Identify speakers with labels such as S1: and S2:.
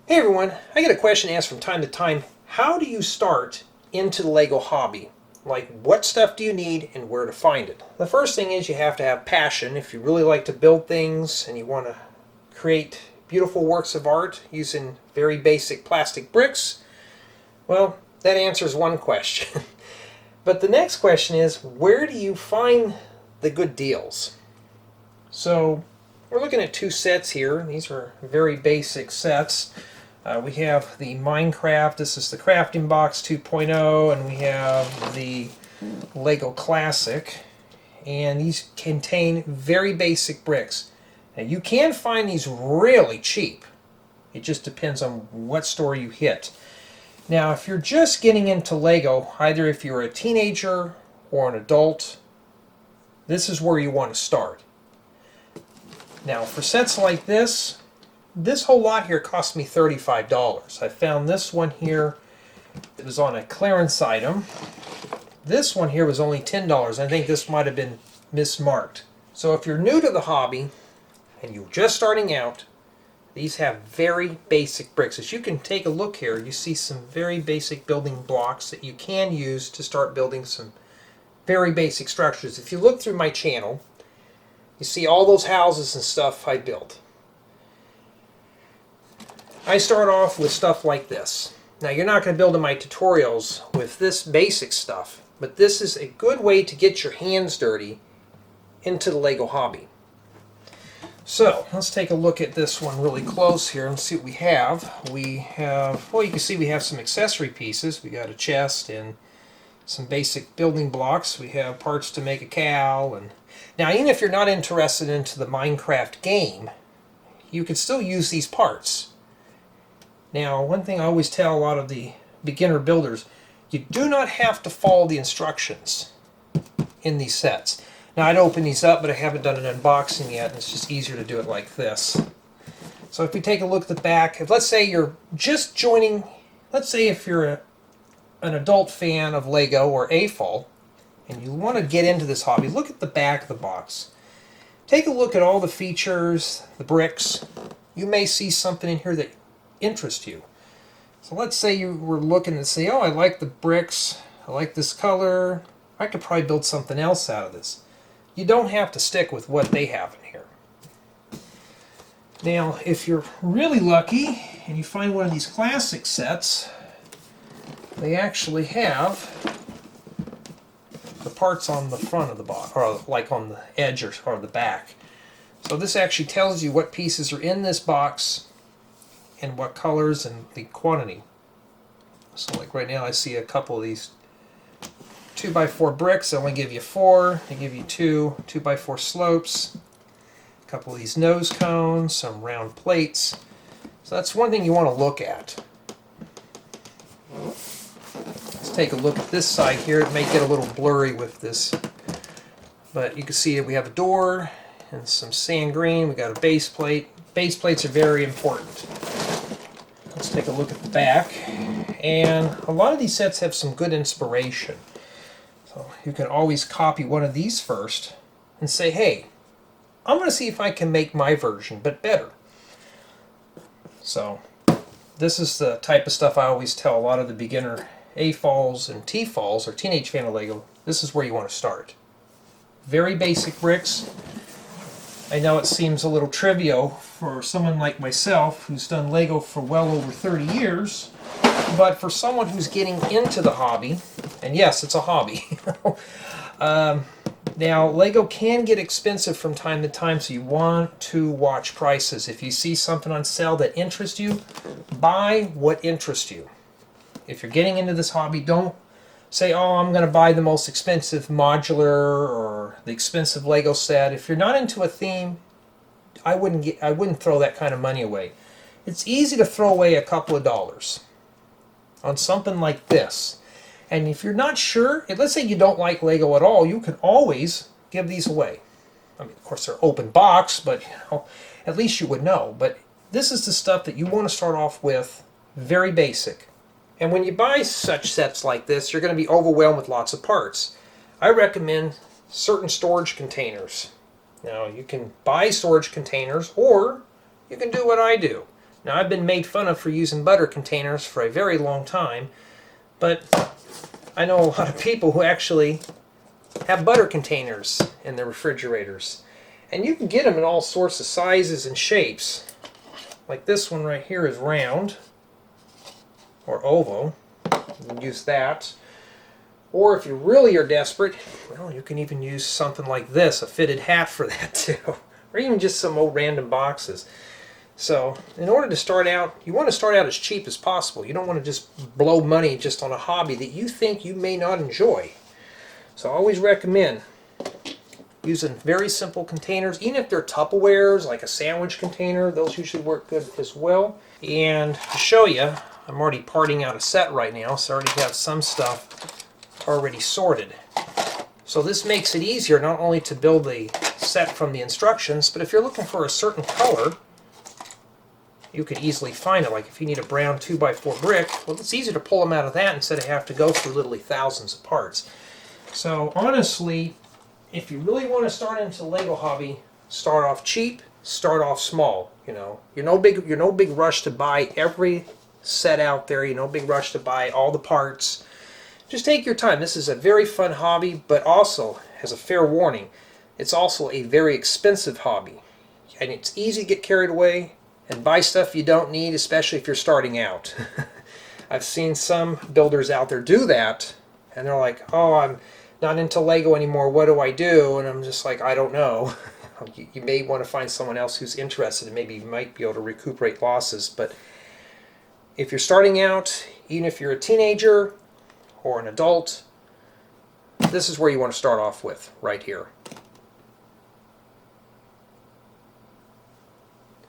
S1: Hey everyone, I get a question asked from time to time. How do you start into the Lego hobby? Like, what stuff do you need and where to find it? The first thing is you have to have passion. If you really like to build things and you want to create beautiful works of art using very basic plastic bricks, well, that answers one question. But the next question is, where do you find the good deals? So, we're looking at two sets here. These are very basic sets. We have the Minecraft, this is the Crafting Box 2.0, and we have the Lego Classic. And these contain very basic bricks. Now you can find these really cheap. It just depends on what store you hit. Now if you're just getting into Lego, either if you're a teenager or an adult, this is where you want to start. Now for sets like this whole lot here cost me $35. I found this one here, it was on a clearance item. This one here was only $10. I think this might have been mismarked. So if you're new to the hobby and you're just starting out, these have very basic bricks. As you can take a look here, you see some very basic building blocks that you can use to start building some very basic structures. If you look through my channel, you see all those houses and stuff I built. I start off with stuff like this. Now you're not going to build in my tutorials with this basic stuff, but this is a good way to get your hands dirty into the Lego hobby. So let's take a look at this one really close here and see what we have. We have, well, you can see we have some accessory pieces. We got a chest and some basic building blocks. We have parts to make a cow. And now even if you're not interested into the Minecraft game, you can still use these parts. Now, one thing I always tell a lot of the beginner builders, you do not have to follow the instructions in these sets. Now, I'd open these up, but I haven't done an unboxing yet, and it's just easier to do it like this. So if we take a look at the back, if let's say you're just joining, let's say if you're an adult fan of Lego or AFOL, and you want to get into this hobby, look at the back of the box. Take a look at all the features, the bricks. You may see something in here that interest you. So let's say you were looking and say, oh, I like the bricks, I like this color, I could probably build something else out of this. You don't have to stick with what they have in here. Now if you're really lucky and you find one of these classic sets, they actually have the parts on the front of the box, or like on the edge or the back. So this actually tells you what pieces are in this box and what colors and the quantity. So like right now I see a couple of these 2x4 bricks. They only give you 4. They give you 2 2x4 slopes, a couple of these nose cones, some round plates. So that's one thing you want to look at. Let's take a look at this side here. It may get a little blurry with this, but you can see that we have a door and some sand green. We got a base plate. Base plates are very important. Let's take a look at the back, and a lot of these sets have some good inspiration. So you can always copy one of these first and say, hey, I'm going to see if I can make my version, but better. So this is the type of stuff I always tell a lot of the beginner AFOLs and TFOLs, or Teenage Fan of Lego, this is where you want to start. Very basic bricks. I know it seems a little trivial for someone like myself who's done Lego for well over 30 years, but for someone who's getting into the hobby, and yes, it's a hobby, now Lego can get expensive from time to time, so you want to watch prices. If you see something on sale that interests you, buy what interests you. If you're getting into this hobby, don't say, oh, I'm going to buy the most expensive modular or the expensive Lego set. If you're not into a theme, I wouldn't throw that kind of money away. It's easy to throw away a couple of dollars on something like this. And if you're not sure, let's say you don't like Lego at all, you can always give these away. I mean, of course, they're open box, but you know, at least you would know. But this is the stuff that you want to start off with, very basic. And when you buy such sets like this, you're going to be overwhelmed with lots of parts. I recommend certain storage containers. Now, you can buy storage containers, or you can do what I do. Now, I've been made fun of for using butter containers for a very long time, but I know a lot of people who actually have butter containers in their refrigerators. And you can get them in all sorts of sizes and shapes. Like this one right here is round or oval. You can use that. Or if you really are desperate, well, you can even use something like this, a fitted hat for that too. Or even just some old random boxes. So in order to start out, you want to start out as cheap as possible. You don't want to just blow money just on a hobby that you think you may not enjoy. So I always recommend using very simple containers, even if they're Tupperwares, like a sandwich container. Those usually work good as well. And to show you, I'm already parting out a set right now, so I already have some stuff already sorted. So this makes it easier not only to build a set from the instructions, but if you're looking for a certain color, you could easily find it. Like if you need a brown 2x4 brick, well, it's easy to pull them out of that instead of have to go through literally thousands of parts. So honestly, if you really want to start into the Lego hobby, start off cheap, start off small. You know, you're no big rush to buy every set out there. You're no big rush to buy all the parts. Just take your time. This is a very fun hobby, but also, as a fair warning, it's also a very expensive hobby. And it's easy to get carried away and buy stuff you don't need, especially if you're starting out. I've seen some builders out there do that, and they're like, oh, I'm not into Lego anymore, what do I do? And I'm just like, I don't know. You may want to find someone else who's interested, and maybe you might be able to recuperate losses. But if you're starting out, even if you're a teenager or an adult, this is where you want to start off with, right here.